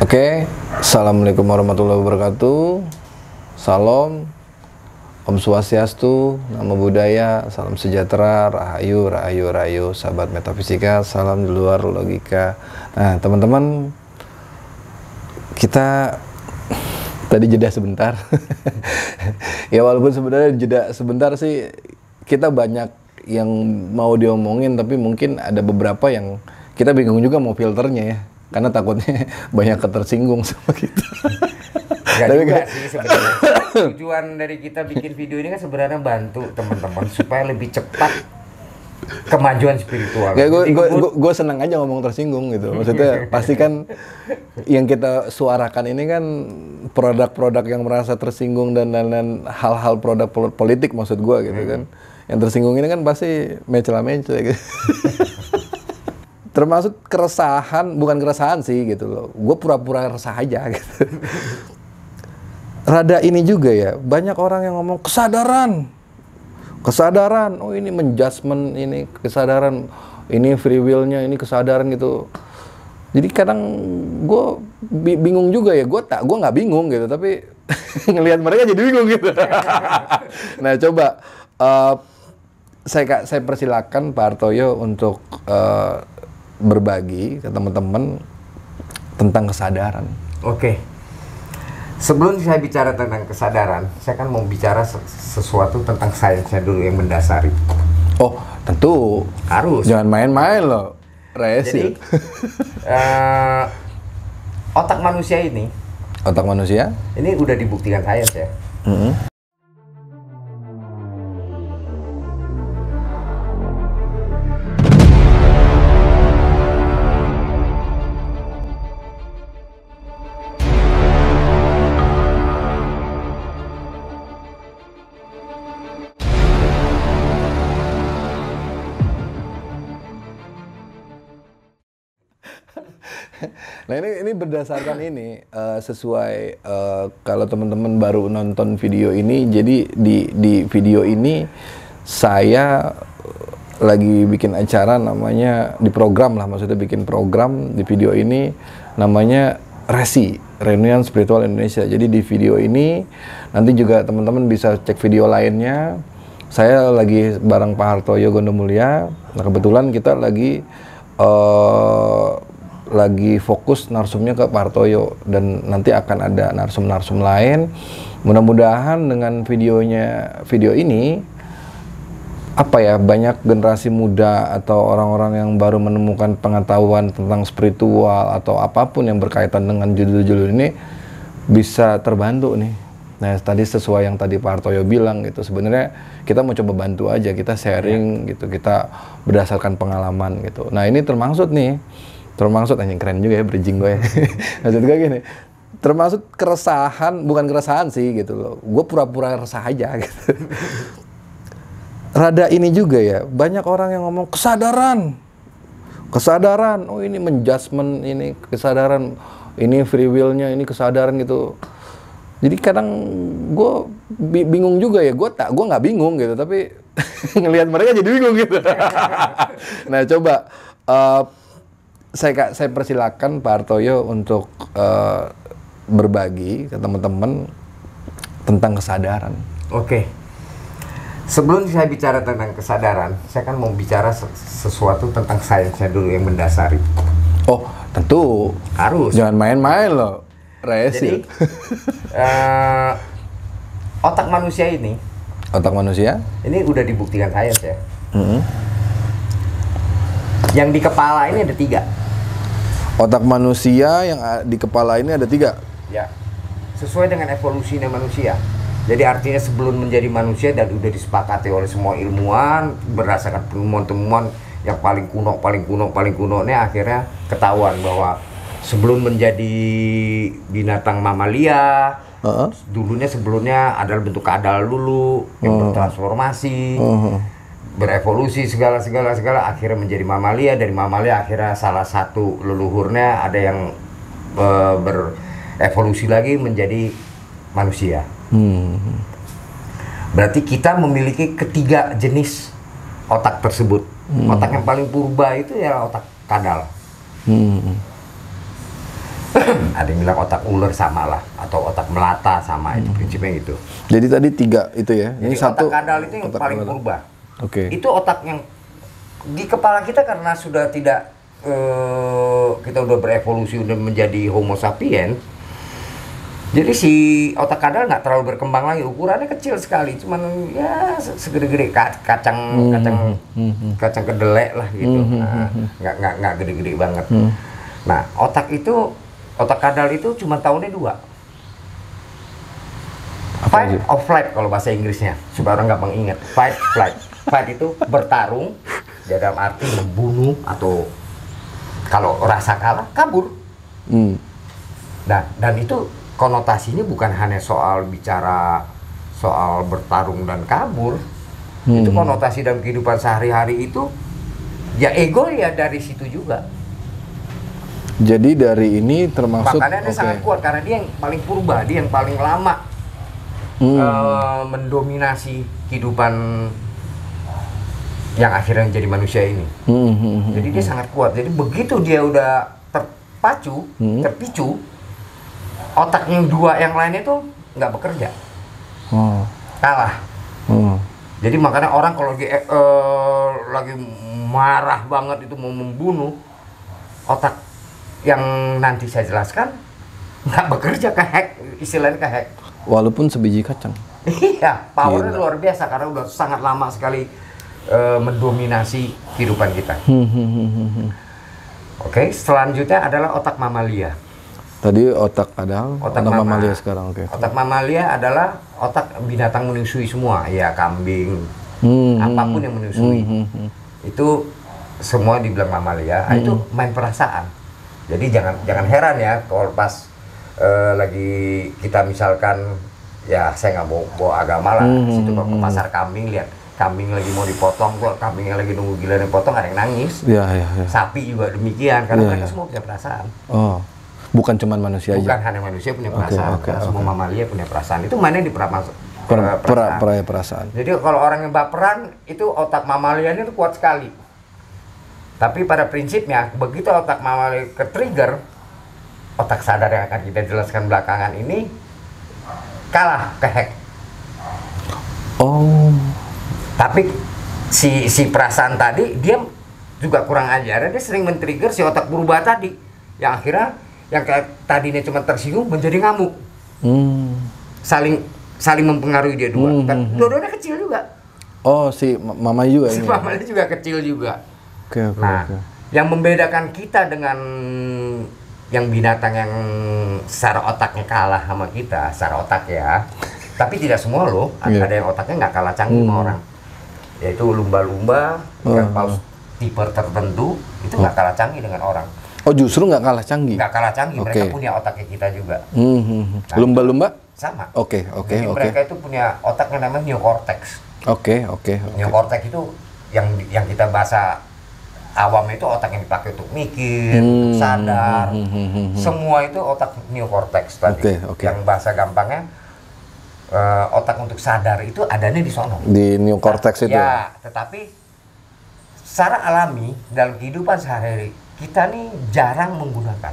Oke, Assalamualaikum warahmatullahi wabarakatuh. Salam, Om Swastiastu, Namo Buddhaya, salam sejahtera, rahayu, rahayu, rahayu, sahabat metafisika, salam di luar logika. Nah, teman-teman, kita tadi jeda sebentar. Ya walaupun sebenarnya jeda sebentar sih, kita banyak yang mau diomongin, tapi mungkin ada beberapa yang kita bingung juga mau filternya ya. Karena takutnya banyak ketersinggung sama kita. Gak juga sih sebenarnya. Tujuan dari kita bikin video ini kan sebenarnya bantu teman-teman supaya lebih cepat kemajuan spiritual. Gue senang aja ngomong tersinggung gitu. Maksudnya pasti kan yang kita suarakan ini kan produk-produk yang merasa tersinggung dan hal-hal produk politik maksud gue gitu kan. Yang tersinggung ini kan pasti mencela-mencela gitu. Termasuk keresahan, bukan keresahan sih gitu loh. Gue pura-pura resah aja gitu. Rada ini juga ya, banyak orang yang ngomong kesadaran. Kesadaran, oh ini menjudgment, ini kesadaran, ini free will-nya, ini kesadaran gitu. Jadi kadang gue bingung juga ya, gue nggak bingung gitu, tapi ngelihat mereka jadi bingung gitu. Nah coba, saya persilakan Pak Hartoyo untuk berbagi ke teman-teman tentang kesadaran. Oke. Sebelum saya bicara tentang kesadaran, saya kan mau bicara sesuatu tentang sainsnya dulu yang mendasari. Oh, tentu. Harus. Jangan main-main loh, Resi. Jadi, otak manusia ini. Otak manusia? Ini udah dibuktikan sains ya. Nah ini berdasarkan ini sesuai kalau teman-teman baru nonton video ini, jadi di video ini saya lagi bikin acara namanya di program lah, maksudnya bikin program di video ini namanya Resi, Reunian Spiritual Indonesia. Jadi di video ini nanti juga teman-teman bisa cek video lainnya. Saya lagi bareng Pak Hartoyo Gondomulya. Nah kebetulan kita lagi fokus narsumnya ke Pak Hartoyo, dan nanti akan ada narsum-narsum lain. Mudah-mudahan dengan video ini apa ya, banyak generasi muda atau orang-orang yang baru menemukan pengetahuan tentang spiritual atau apapun yang berkaitan dengan judul-judul ini bisa terbantu nih. Nah tadi sesuai yang tadi Pak Hartoyo bilang gitu, sebenarnya kita mau coba bantu aja, kita sharing gitu, kita berdasarkan pengalaman gitu. Nah ini termasuk anjing keren juga ya bridging gue ya. Maksud gue gini, termasuk keresahan, bukan keresahan sih gitu loh. Gue pura-pura resah aja gitu. Rada ini juga ya, banyak orang yang ngomong kesadaran. Kesadaran, oh ini menjudgment, ini kesadaran, ini free will-nya, ini kesadaran gitu. Jadi kadang gue bingung juga ya, gue nggak bingung gitu, tapi ngelihat mereka jadi bingung gitu. Nah coba, saya persilakan Pak Hartoyo untuk berbagi ke teman-teman tentang kesadaran. Oke. Sebelum saya bicara tentang kesadaran, saya kan mau bicara sesuatu tentang sainsnya dulu yang mendasari. Oh, tentu. Harus. Jangan main-main loh, Resi. Jadi, otak manusia ini. Otak manusia? Ini udah dibuktikan sains ya. Yang di kepala ini ada 3. Otak manusia yang di kepala ini ada 3? Ya, sesuai dengan evolusinya manusia. Jadi artinya sebelum menjadi manusia dan udah disepakati oleh semua ilmuwan berdasarkan temuan-temuan yang paling kuno nih, akhirnya ketahuan bahwa sebelum menjadi binatang mamalia, dulunya sebelumnya adalah bentuk kadal dulu yang bertransformasi, berevolusi segala akhirnya menjadi mamalia. Dari mamalia akhirnya salah satu leluhurnya ada yang berevolusi lagi menjadi manusia. Berarti kita memiliki 3 jenis otak tersebut. Otak yang paling purba itu ya otak kadal. Ada yang bilang otak ular sama lah, atau otak melata sama, itu prinsipnya gitu. Jadi tadi 3 itu ya. Jadi Ini satu otak kadal itu yang otak paling kadal. purba. Oke. Itu otak yang di kepala kita karena sudah tidak kita udah berevolusi udah menjadi Homo sapiens. Jadi si otak kadal nggak terlalu berkembang lagi, ukurannya kecil sekali, cuman ya segede-gede kacang kedelai lah gitu. Nah, nggak gede-gede banget. Nah, otak kadal itu cuma tahunnya 2. Fight or flight kalau bahasa Inggrisnya, supaya orang gampang ingat. Fight, flight. Fight itu bertarung, dalam arti membunuh, atau kalau rasa kalah, kabur. Nah, dan itu konotasinya bukan hanya soal bicara soal bertarung dan kabur. Itu konotasi dalam kehidupan sehari-hari itu ya ego ya dari situ juga. Jadi dari ini termasuk Makanya dia sangat kuat karena dia yang paling purba, dia yang paling lama mendominasi kehidupan yang akhirnya menjadi manusia ini. Jadi dia sangat kuat. Jadi begitu dia udah terpicu, otak yang 2 yang lainnya tuh nggak bekerja, kalah. Jadi makanya orang kalau lagi marah banget itu mau membunuh, otak yang nanti saya jelaskan nggak bekerja, kehack, istilahnya kehack. Walaupun sebiji kacang. Iya, powernya luar biasa karena udah sangat lama sekali mendominasi kehidupan kita. Oke, selanjutnya adalah otak mamalia. Tadi otak kadal, otak mamalia sekarang. Otak mamalia adalah otak binatang menyusui semua, ya kambing, apapun yang menyusui. Itu semua dibilang mamalia. Itu main perasaan. Jadi jangan heran ya kalau pas lagi kita misalkan, ya saya nggak bawa agama lah, situ ke pasar kambing, lihat kambing lagi mau dipotong, kok kambingnya lagi nunggu giliran dipotong, ada yang nangis. Sapi juga demikian, karena mereka semua punya perasaan. Bukan cuma manusia aja. Bukan hanya manusia punya perasaan, semua mamalia punya perasaan. Itu mainnya di perasaan. Jadi kalau orang yang baperan, itu otak mamalianya itu kuat sekali. Tapi pada prinsipnya, begitu otak mamalia ke-trigger, otak sadar yang akan kita jelaskan belakangan ini kalah, kehack. Tapi si perasaan tadi dia juga kurang ajar, dia sering men-trigger si otak berubah tadi, yang akhirnya yang kayak tadinya cuma tersinggung menjadi ngamuk. Saling mempengaruhi dia dua. Dan dua-duanya kecil juga. Si mama juga si ini. Mamanya juga kecil juga. Oke. Yang membedakan kita dengan yang binatang yang secara otaknya kalah sama kita, secara otak ya. Tapi tidak semua loh, ada yang otaknya nggak kalah canggih sama orang. Yaitu lumba-lumba, yang paus tipe tertentu, itu nggak kalah canggih dengan orang. Justru nggak kalah canggih? Nggak kalah canggih, mereka punya otaknya kita juga. Nah, lumba-lumba? Sama. Oke. Mereka itu punya otak yang namanya neocortex. Oke. Neocortex itu yang kita bahasa awam itu otak yang dipakai untuk mikir, untuk sadar. Semua itu otak neocortex tadi. Yang bahasa gampangnya otak untuk sadar itu adanya di sono. Di neocortex itu. Ya, tetapi secara alami dalam kehidupan sehari-hari kita nih jarang menggunakan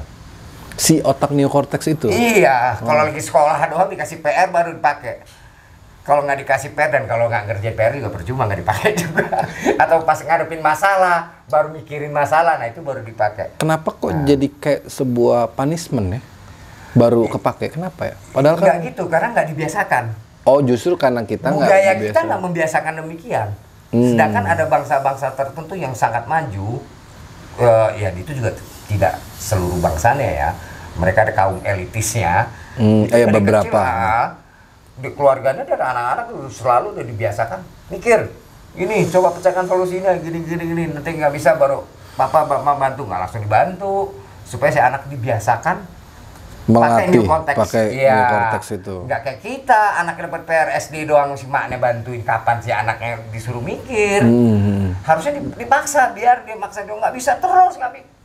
si otak neocortex itu. Iya, kalau lagi sekolah doang dikasih PR baru dipakai. Kalau nggak dikasih PR dan kalau nggak ngerjain PR juga percuma, nggak dipakai juga. Atau pas ngadepin masalah, baru mikirin masalah, nah itu baru dipakai. Kenapa kok jadi kayak sebuah punishment ya? Baru kepake, kenapa ya? Padahal nggak gitu, karena nggak dibiasakan. Justru karena kita nggak budaya kita nggak membiasakan demikian. Sedangkan ada bangsa-bangsa tertentu yang sangat maju. Ya itu juga tidak seluruh bangsanya ya. Mereka ada kaum elitisnya. Beberapa. Kecil, di keluarganya dari anak-anak selalu udah dibiasakan mikir. Ini coba pecahkan solusinya gini. Nanti nggak bisa baru papa bantu, nggak langsung dibantu. Supaya si anak dibiasakan pakai neocortex itu. Nggak kayak kita, anaknya dapat PR SD doang, si maknya bantuin, kapan si anaknya disuruh mikir. Harusnya dipaksa, biar dia maksa dia nggak bisa terus,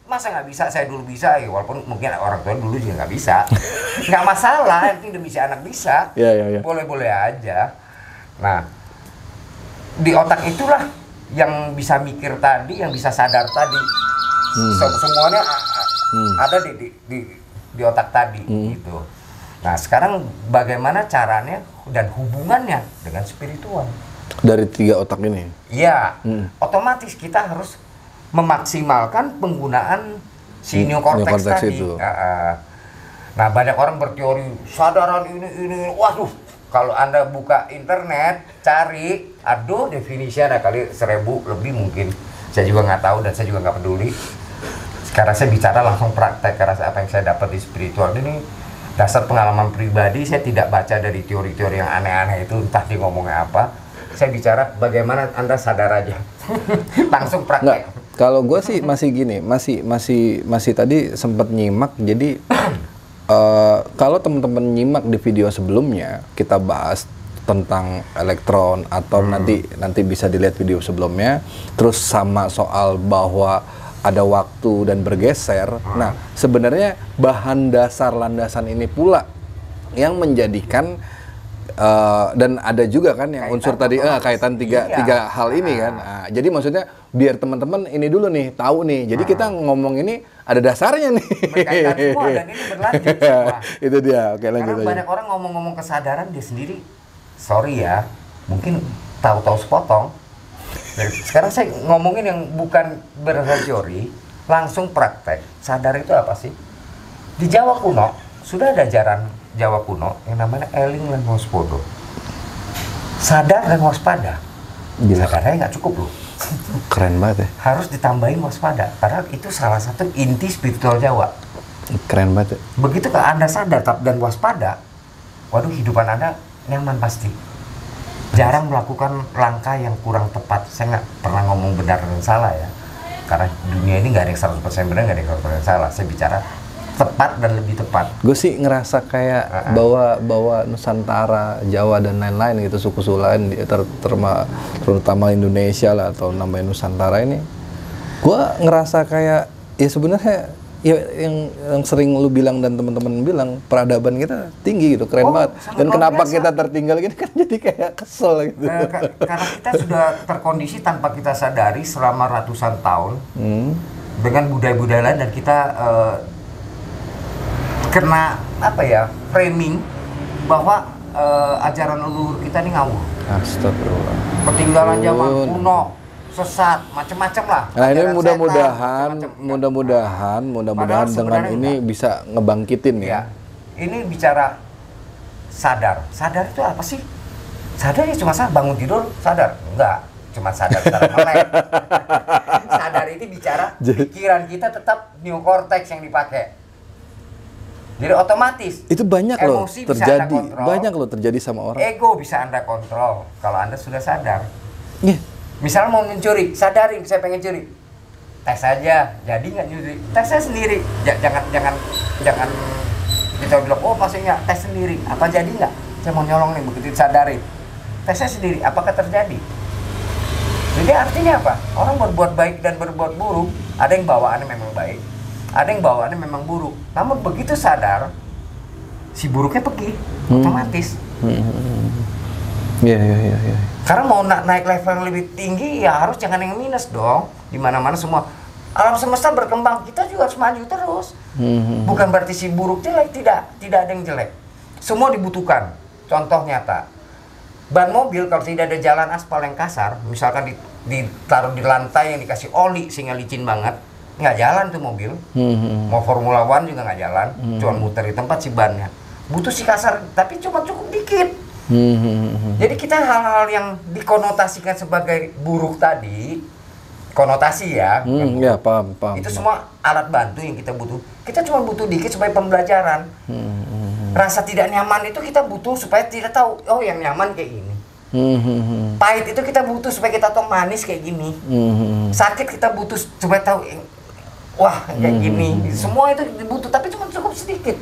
masa nggak bisa, saya dulu bisa, ya walaupun mungkin orang tua dulu juga nggak bisa. Nggak masalah, yang penting demi si anak bisa. Boleh-boleh aja. Nah, di otak itulah yang bisa mikir tadi, yang bisa sadar tadi. Semuanya ada di di otak tadi gitu. Nah sekarang bagaimana caranya dan hubungannya dengan spiritual dari 3 otak ini? Iya, otomatis kita harus memaksimalkan penggunaan si neokorteks tadi. Itu. Nah banyak orang berteori sadaran ini, waduh. Kalau Anda buka internet, cari, aduh definisinya ada kali 1000 lebih mungkin. Saya juga nggak tahu dan saya juga nggak peduli. Sekarang saya bicara langsung praktek, karena apa yang saya dapat di spiritual ini dasar pengalaman pribadi. Saya tidak baca dari teori-teori yang aneh-aneh itu, entah dia ngomongnya apa. Saya bicara bagaimana Anda sadar aja. Langsung praktek. Nggak, kalau gue sih masih gini, masih tadi sempat nyimak, jadi kalau teman-teman nyimak di video sebelumnya kita bahas tentang elektron atau nanti bisa dilihat video sebelumnya, terus sama soal bahwa ada waktu dan bergeser. Nah, sebenarnya bahan dasar landasan ini pula yang menjadikan dan ada juga kan yang unsur tadi kaitan tiga hal ini kan. Nah, jadi maksudnya biar teman-teman ini dulu nih tahu nih. Jadi kita ngomong ini ada dasarnya nih. Berkaitan semua dan ini berlanjut semua. Itu dia. Oke, lanjut Karena aja. banyak orang ngomong-ngomong kesadaran dia sendiri, sorry ya, mungkin tahu-tahu sepotong. Sekarang saya ngomongin yang bukan berdasar teori, langsung praktek. Sadar itu apa sih? Di Jawa kuno sudah ada ajaran Jawa kuno yang namanya eling lan waspodo. Sadar dan waspada. Sadarnya nggak cukup loh. Keren banget ya. Harus ditambahin waspada, karena itu salah satu inti spiritual Jawa. Keren banget ya. Begitu kalau Anda sadar dan waspada, waduh hidupan Anda nyaman pasti. Jarang melakukan langkah yang kurang tepat. Saya nggak pernah ngomong benar dan salah ya. Karena dunia ini nggak ada yang 100% benar, nggak ada yang 100% salah. Saya bicara tepat dan lebih tepat. Gue sih ngerasa kayak bawa Nusantara, Jawa dan lain-lain gitu, suku-suku lain terutama Indonesia lah atau namanya Nusantara ini. Gue ngerasa kayak ya sebenarnya ya yang sering lu bilang dan teman-teman bilang, peradaban kita tinggi gitu, keren banget. Dan kenapa kita tertinggal gini kan jadi kayak kesel gitu. Karena kita sudah terkondisi tanpa kita sadari selama ratusan tahun dengan budaya-budaya lain, dan kita kena apa ya, framing bahwa ajaran leluhur kita ini ngawur. Astagfirullah. Ketinggalan zaman kuno, sesat, macam-macam lah. Nah ini Ajaran mudah-mudahan Padahal dengan ini bisa ngebangkitin ya. Ini bicara sadar. Sadar itu apa sih? Sadar ya cuma bangun tidur sadar. Enggak, cuma sadar secara melek. Sadar itu bicara pikiran kita tetap neokorteks yang dipakai. Jadi otomatis itu banyak loh terjadi sama orang. Ego bisa Anda kontrol kalau Anda sudah sadar. Yeah. Misal mau mencuri, sadarin saya pengen curi. Tes aja, jadi nggak nyuri. Tes saya sendiri. Jangan kita bilang oh maksudnya tes sendiri. Apa jadi nggak? Saya mau nyolong nih, begitu sadarin. Tes saya sendiri, apakah terjadi? Jadi artinya apa? Orang berbuat baik dan berbuat buruk, ada yang bawaannya memang baik, ada yang bawaannya memang buruk. Namun begitu sadar, si buruknya pergi, otomatis. Iya. Karena mau naik level yang lebih tinggi, ya harus jangan yang minus dong. Di mana-mana semua alam semesta berkembang, kita juga harus maju terus. Bukan berarti si buruk jelek, tidak ada yang jelek. Semua dibutuhkan. Contoh nyata, ban mobil kalau tidak ada jalan aspal yang kasar, misalkan ditaruh di lantai yang dikasih oli sehingga licin banget, nggak jalan tuh mobil. Mau Formula One juga nggak jalan, cuma muter di tempat si bannya. Butuh si kasar, tapi cuma cukup dikit. Jadi kita hal-hal yang dikonotasikan sebagai buruk tadi, konotasi ya, ya paham. Itu semua alat bantu yang kita butuh. Kita cuma butuh dikit sebagai pembelajaran. Rasa tidak nyaman itu kita butuh supaya tidak tahu, oh yang nyaman kayak gini. Pahit itu kita butuh supaya kita tahu manis kayak gini. Sakit kita butuh supaya tahu, wah kayak gini. Semua itu dibutuh, tapi cuma cukup sedikit.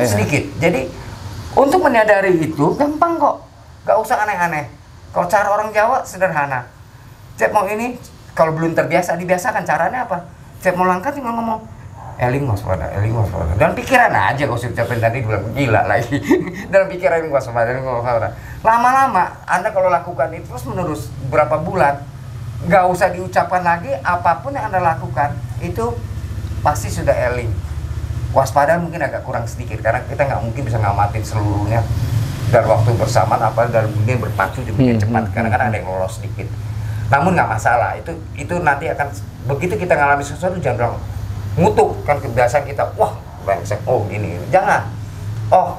Sedikit. Jadi untuk menyadari itu gampang kok, gak usah aneh-aneh. Kalau cara orang Jawa sederhana. Cep mau ini, kalau belum terbiasa dibiasakan. Caranya apa? Cep mau langkah tinggal ngomong eling waspada. Dan pikiran aja, kalau saya ucapin tadi bilang gila lagi. Dalam pikiran eling waspada. Lama-lama Anda kalau lakukan itu terus menerus berapa bulan, gak usah diucapkan lagi, apapun yang Anda lakukan itu pasti sudah eling. waspada mungkin agak kurang sedikit karena kita nggak mungkin bisa ngamatin seluruhnya dan waktu bersamaan apa dan mungkin berpacu demikian cepat karena kan ada yang lolos sedikit. Namun nggak masalah, itu nanti akan begitu kita ngalami sesuatu jangan bilang ngutuk kan kebiasaan kita, wah brengsek, oh gini, jangan, oh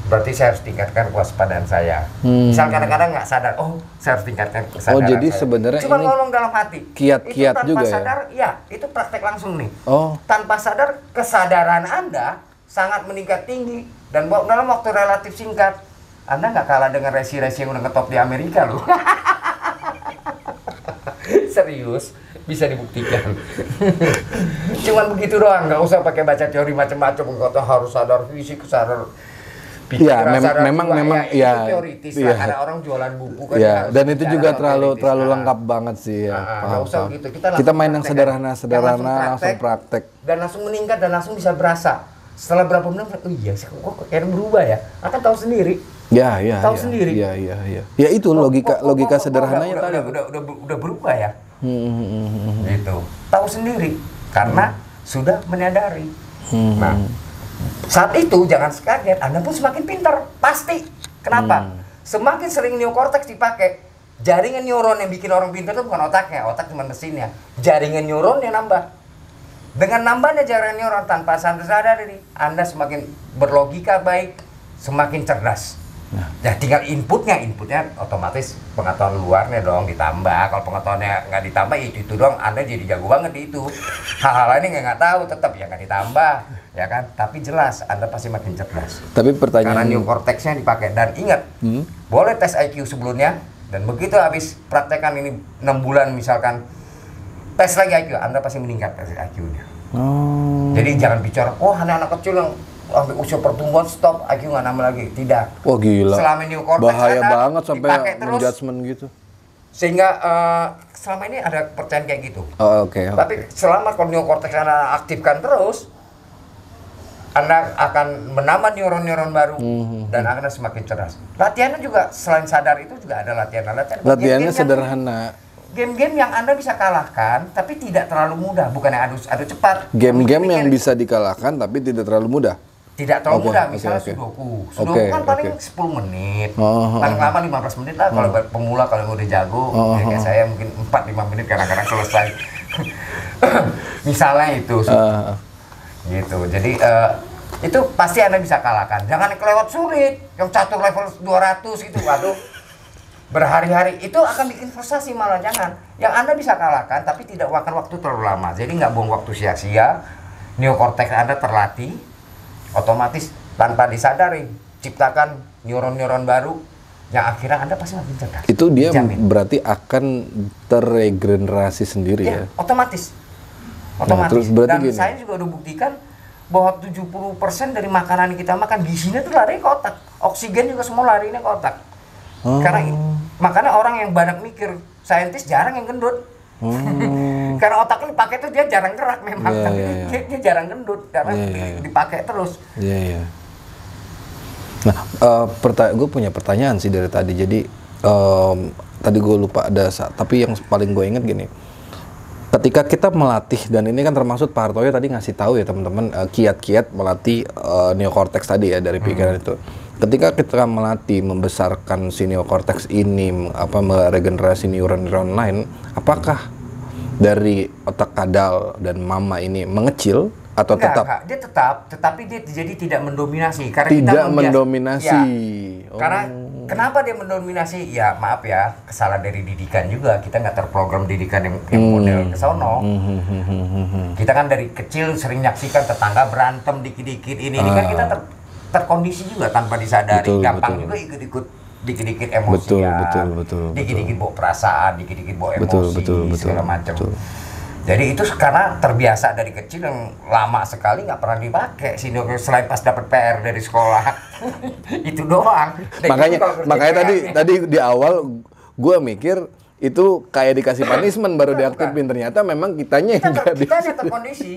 berarti saya harus tingkatkan kewaspadaan saya. Misal kadang-kadang nggak sadar, oh saya harus tingkatkan kesadaran Oh jadi saya. sebenarnya Cuma ini ngomong dalam hati, kiat-kiat itu juga tanpa sadar, ya itu praktek langsung nih. Oh. Tanpa sadar kesadaran Anda sangat meningkat tinggi dan dalam waktu relatif singkat. Anda nggak kalah dengan resi-resi yang udah ngetop di Amerika loh. Serius, bisa dibuktikan. Cuman begitu doang, nggak usah pakai baca teori macam-macam. Kata harus sadar fisik, sadar pikiran, sadar memang itu ya, teoritis iya. lah. Karena orang jualan buku kan. Ya, dan itu bicara juga teoritis. terlalu lengkap banget sih ya. Nggak usah gitu. Kita main yang praktek, sederhana, langsung praktek. dan langsung meningkat dan langsung bisa berasa. Setelah berapa menit, oh iya sih, kok kayaknya berubah ya? Akan tahu sendiri. Ya, tahu sendiri. Ya. Ya itu logika sederhananya tadi. Udah berubah ya. Gitu. Tahu sendiri karena sudah menyadari. Nah, saat itu jangan kaget, Anda pun semakin pintar, pasti. Kenapa? Semakin sering neokorteks dipakai, jaringan neuron yang bikin orang pintar itu bukan otaknya, otak cuma mesinnya. Jaringan neuron yang nambah. Dengan nambahnya jaringan neuron tanpa sadar diri, Anda semakin berlogika baik, semakin cerdas. Nah, ya tinggal inputnya otomatis pengetahuan luarnya dong ditambah. Kalau pengetahuannya nggak ditambah itu doang, Anda jadi jago banget di itu. Hal-hal lainnya nggak tahu, tetap ya nggak ditambah, ya kan? Tapi jelas Anda pasti makin cerdas. Tapi pertanyaan karena neokorteksnya dipakai dan ingat, boleh tes IQ sebelumnya dan begitu habis praktekan ini 6 bulan misalkan tes lagi IQ, Anda pasti meningkat tes IQ-nya. Oh. Jadi jangan bicara, oh anak kecil yang sampai usia pertumbuhan stop, IQ nggak nambah lagi. Tidak. Wah gila. Selama neokorteks bahaya ada, banget sampai menjudgment gitu. Sehingga selama ini ada kepercayaan kayak gitu. Oh, oke. Tapi selama kalau neokorteks Anda aktifkan terus, Anda akan menambah neuron-neuron baru dan Anda semakin cerdas. Latihannya juga selain sadar itu juga ada latihan. Latihannya sederhana. Game-game yang Anda bisa kalahkan tapi tidak terlalu mudah, bukan yang adu cepat. Game-game yang bisa dikalahkan tapi tidak terlalu mudah. Tidak terlalu mudah, misalnya Sudoku. Sudoku kan paling 10 menit. Paling lama 15 menit lah kalau pemula, kalau yang udah jago. Kayak saya mungkin 4-5 menit kadang-kadang selesai. Misalnya itu. Gitu. Jadi itu pasti Anda bisa kalahkan. Jangan kelewat sulit, yang catur level 200 gitu. Waduh. Berhari-hari itu akan bikin frustasi malah. Jangan. Yang Anda bisa kalahkan tapi tidak makan waktu terlalu lama. Jadi nggak buang waktu sia-sia. Neokorteks Anda terlatih, otomatis tanpa disadari ciptakan neuron-neuron baru yang akhirnya Anda pasti makin cerdas. Itu dia Jamin. berarti akan terregenerasi sendiri ya? Otomatis. Nah, terus berarti dan gini. saya juga udah buktikan bahwa 70% dari makanan yang kita makan gizinya tuh lari ke otak. Oksigen juga semua larinya ke otak. Karena makanya orang yang banyak mikir, saintis jarang yang gendut. Karena otaknya dipakai tuh dia jarang gerak memang, tapi dia jarang gendut karena dipakai terus. Iya. Nah, gue punya pertanyaan sih dari tadi. Jadi tadi gue lupa ada tapi yang paling gue inget gini. Ketika kita melatih, dan ini kan termasuk Pak Hartoyo tadi ngasih tahu ya teman-teman, kiat-kiat melatih neokorteks tadi ya dari pikiran itu. Ketika kita melatih membesarkan si neokorteks ini, meregenerasi neuron-neuron lain, apakah dari otak kadal dan mama ini mengecil atau tetap? Enggak, dia tetap, tetapi dia jadi tidak mendominasi. Karena tidak kita mendominasi. Ya, karena kenapa dia mendominasi? Ya maaf ya, kesalahan dari didikan juga. Kita nggak terprogram didikan yang model ke sono. Kita kan dari kecil sering nyaksikan tetangga berantem dikit-dikit ini kan kita terkondisi juga tanpa disadari. Gampang juga ikut-ikut dikit-dikit emosi, dikit-dikit bawa perasaan, dikit-dikit bawa emosi, segala macam. Jadi itu karena terbiasa dari kecil yang lama sekali nggak pernah dipakai selain pas dapat PR dari sekolah. Itu doang. Makanya tadi di awal gue mikir itu kayak dikasih punishment baru diaktifin, ternyata memang kitanya terkondisi.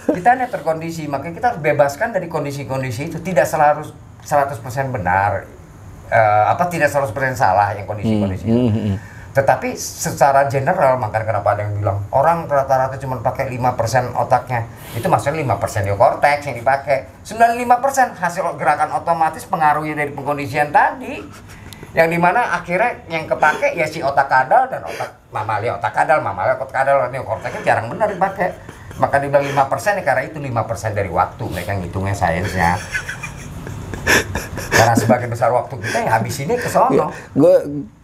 Kita hanya terkondisi, makanya kita harus bebaskan dari kondisi-kondisi itu. Tidak selalu 100% benar, tidak 100% salah yang kondisi-kondisi itu. Tetapi secara general, makanya kenapa ada yang bilang orang rata-rata cuma pakai 5% otaknya. Itu maksudnya 5% neokortex yang dipakai. 95% hasil gerakan otomatis pengaruhnya dari pengkondisian tadi. Yang dimana akhirnya yang kepake ya si otak kadal dan otak mamalia, otak kadal, neokorteksnya jarang benar dipakai. Maka dibilang 5% ya karena itu 5% dari waktu. Mereka ngitungnya sainsnya. Karena sebagian besar waktu kita ya habis ini ke sono.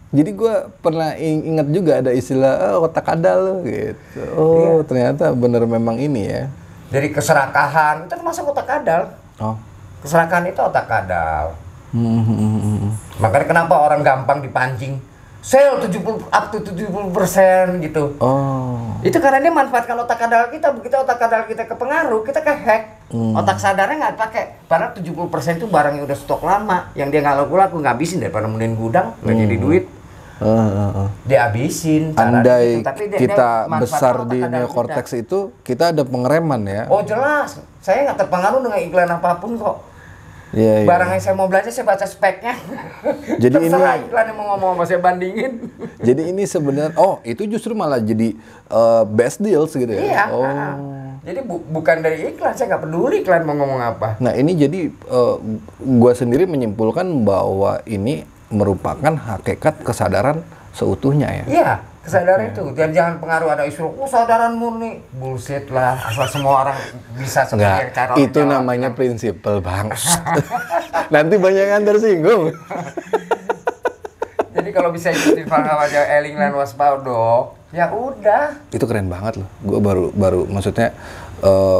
Jadi gue pernah ingat juga ada istilah otak kadal gitu. Oh, ternyata bener memang ini ya. Jadi keserakahan itu termasuk otak kadal. Oh. Keserakahan itu otak kadal. Makanya kenapa orang gampang dipancing sel 70 up to 70% gitu. Oh. Itu karena dia manfaatkan otak kadal kita. Begitu otak kadal kita kepengaruh, kita kehack. Otak sadarnya nggak pakai. Padahal 70% itu barang yang udah stok lama, yang dia nggak laku ngabisin daripada nemenin gudang, nggak jadi duit. Dia habisin. Andai kita besar di neokortex itu, kita ada pengereman ya. Oh jelas, saya nggak terpengaruh dengan iklan apapun kok. Barang yang saya mau belanja saya baca speknya. Jadi terserah ini iklan yang mau ngomong sama saya bandingin. Jadi ini sebenarnya, itu justru malah jadi best deals gitu ya. Iya. Jadi bukan dari iklan, saya nggak peduli iklan mau ngomong apa. Nah ini jadi gua sendiri menyimpulkan bahwa ini merupakan hakikat kesadaran seutuhnya ya. Iya, kesadaran itu. Dan jangan pengaruh ada isu kesadaran murni. Bullshit lah. Asal semua orang bisa seperti yang cara itu namanya prinsipal, Bang. Nanti banyak yang tersinggung. Jadi kalau bisa ikutin paham aja Eling lan Waspaudo, ya udah. Itu keren banget loh. Gue baru maksudnya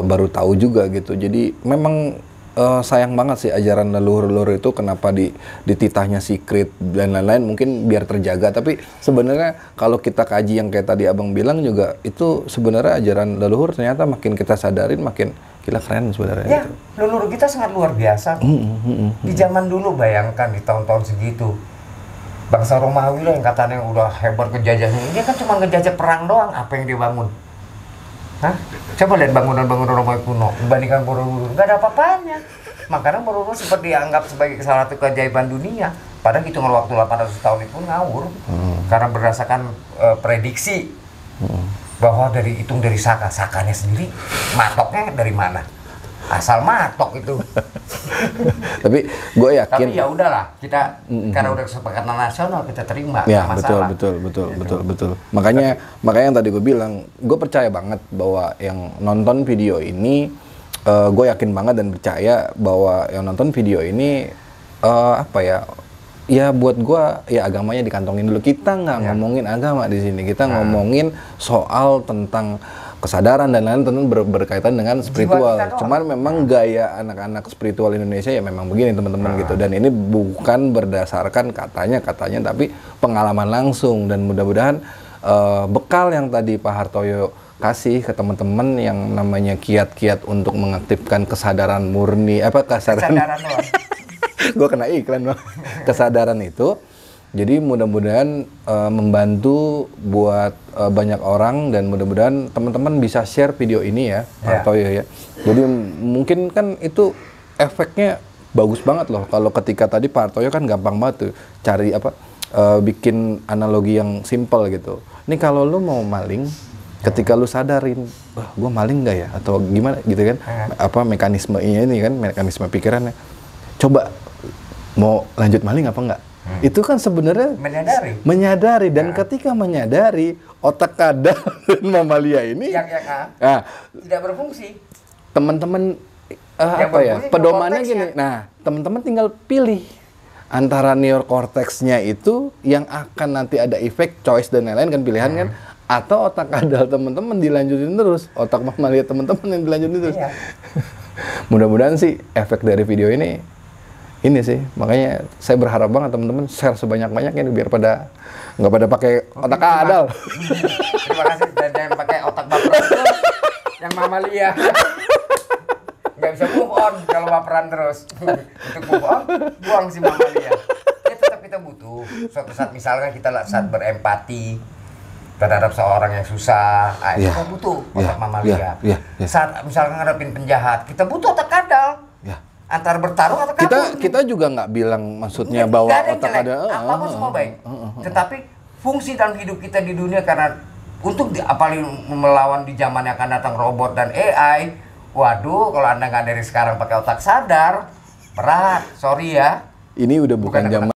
baru tahu juga gitu. Jadi memang sayang banget sih ajaran leluhur-leluhur itu kenapa dititahnya secret dan lain-lain, mungkin biar terjaga. Tapi sebenarnya kalau kita kaji yang kayak tadi abang bilang juga, itu sebenarnya ajaran leluhur ternyata makin kita sadarin makin gila keren sebenarnya. Ya, leluhur kita sangat luar biasa. Di zaman dulu bayangkan di tahun-tahun segitu, bangsa Romawi lah yang katanya udah hebat ngejajahnya, dia kan cuma ngejajah perang doang. Apa yang dia bangun? Hah? Coba lihat bangunan-bangunan Romawi kuno dibandingkan Borobudur, nggak ada apa-apanya. Makanya Borobudur sempat dianggap sebagai salah satu keajaiban dunia. Padahal hitungan waktu 800 tahun itu ngawur. Karena berdasarkan prediksi bahwa dari sakanya sendiri, matoknya dari mana? Asal matok itu. Tapi gue yakin. Tapi ya udahlah, kita karena udah kesepakatan nasional kita terima. Ya betul. Makanya yang tadi gue bilang, gue percaya banget bahwa yang nonton video ini, gue yakin banget dan percaya bahwa yang nonton video ini ya buat gue ya agamanya dikantongin dulu. Kita nggak ngomongin agama di sini, kita ngomongin soal tentang kesadaran dan lain-lain, tentu berkaitan dengan spiritual. Cuman memang gaya anak-anak spiritual Indonesia ya memang begini teman-teman gitu. Dan ini bukan berdasarkan katanya, tapi pengalaman langsung. Dan mudah-mudahan bekal yang tadi Pak Hartoyo kasih ke teman-teman yang namanya kiat-kiat untuk mengaktifkan kesadaran murni, kesadaran gue kena iklan Bang. Kesadaran itu. Jadi mudah-mudahan membantu buat banyak orang, dan mudah-mudahan teman-teman bisa share video ini ya, Pak Hartoyo ya. Jadi mungkin kan itu efeknya bagus banget loh. Kalau ketika tadi Pak Hartoyo kan gampang banget tuh cari bikin analogi yang simple gitu. Ini kalau lu mau maling, ketika lu sadarin, wah gua maling nggak ya? Atau gimana gitu kan? Mekanismenya ini kan, mekanisme pikirannya. Coba mau lanjut maling apa enggak? Itu kan sebenarnya menyadari dan ketika menyadari, otak kadal dan mamalia ini tidak berfungsi. Teman-teman pedomannya gini. Nah, teman-teman tinggal pilih antara neokorteksnya itu yang akan nanti ada efek choice dan lain-lain kan, pilihan kan, atau otak kadal teman-teman dilanjutin terus, otak mamalia teman-teman yang dilanjutin terus. Mudah-mudahan sih efek dari video ini sih, makanya saya berharap banget teman-teman share sebanyak-banyaknya biar pada nggak pada pakai otak kadal. Terima kasih, dan jangan pakai otak baperan terus yang mamalia. Nggak bisa move on kalau baperan terus. Untuk move on, buang si mamalia. Ya tetap kita butuh suatu saat, misalnya kita saat berempati terhadap seorang yang susah, kita butuh otak mamalia. Saat misalnya ngadepin penjahat, kita butuh otak kadal. Antara bertarung atau kabur. Kita juga nggak bilang maksudnya bahwa otak ada apapun semua baik. Tetapi fungsi dalam hidup kita di dunia, karena untuk apalagi melawan di zaman yang akan datang robot dan AI. Waduh, kalau Anda nggak dari sekarang pakai otak sadar, berat, sorry ya. Ini udah bukan zaman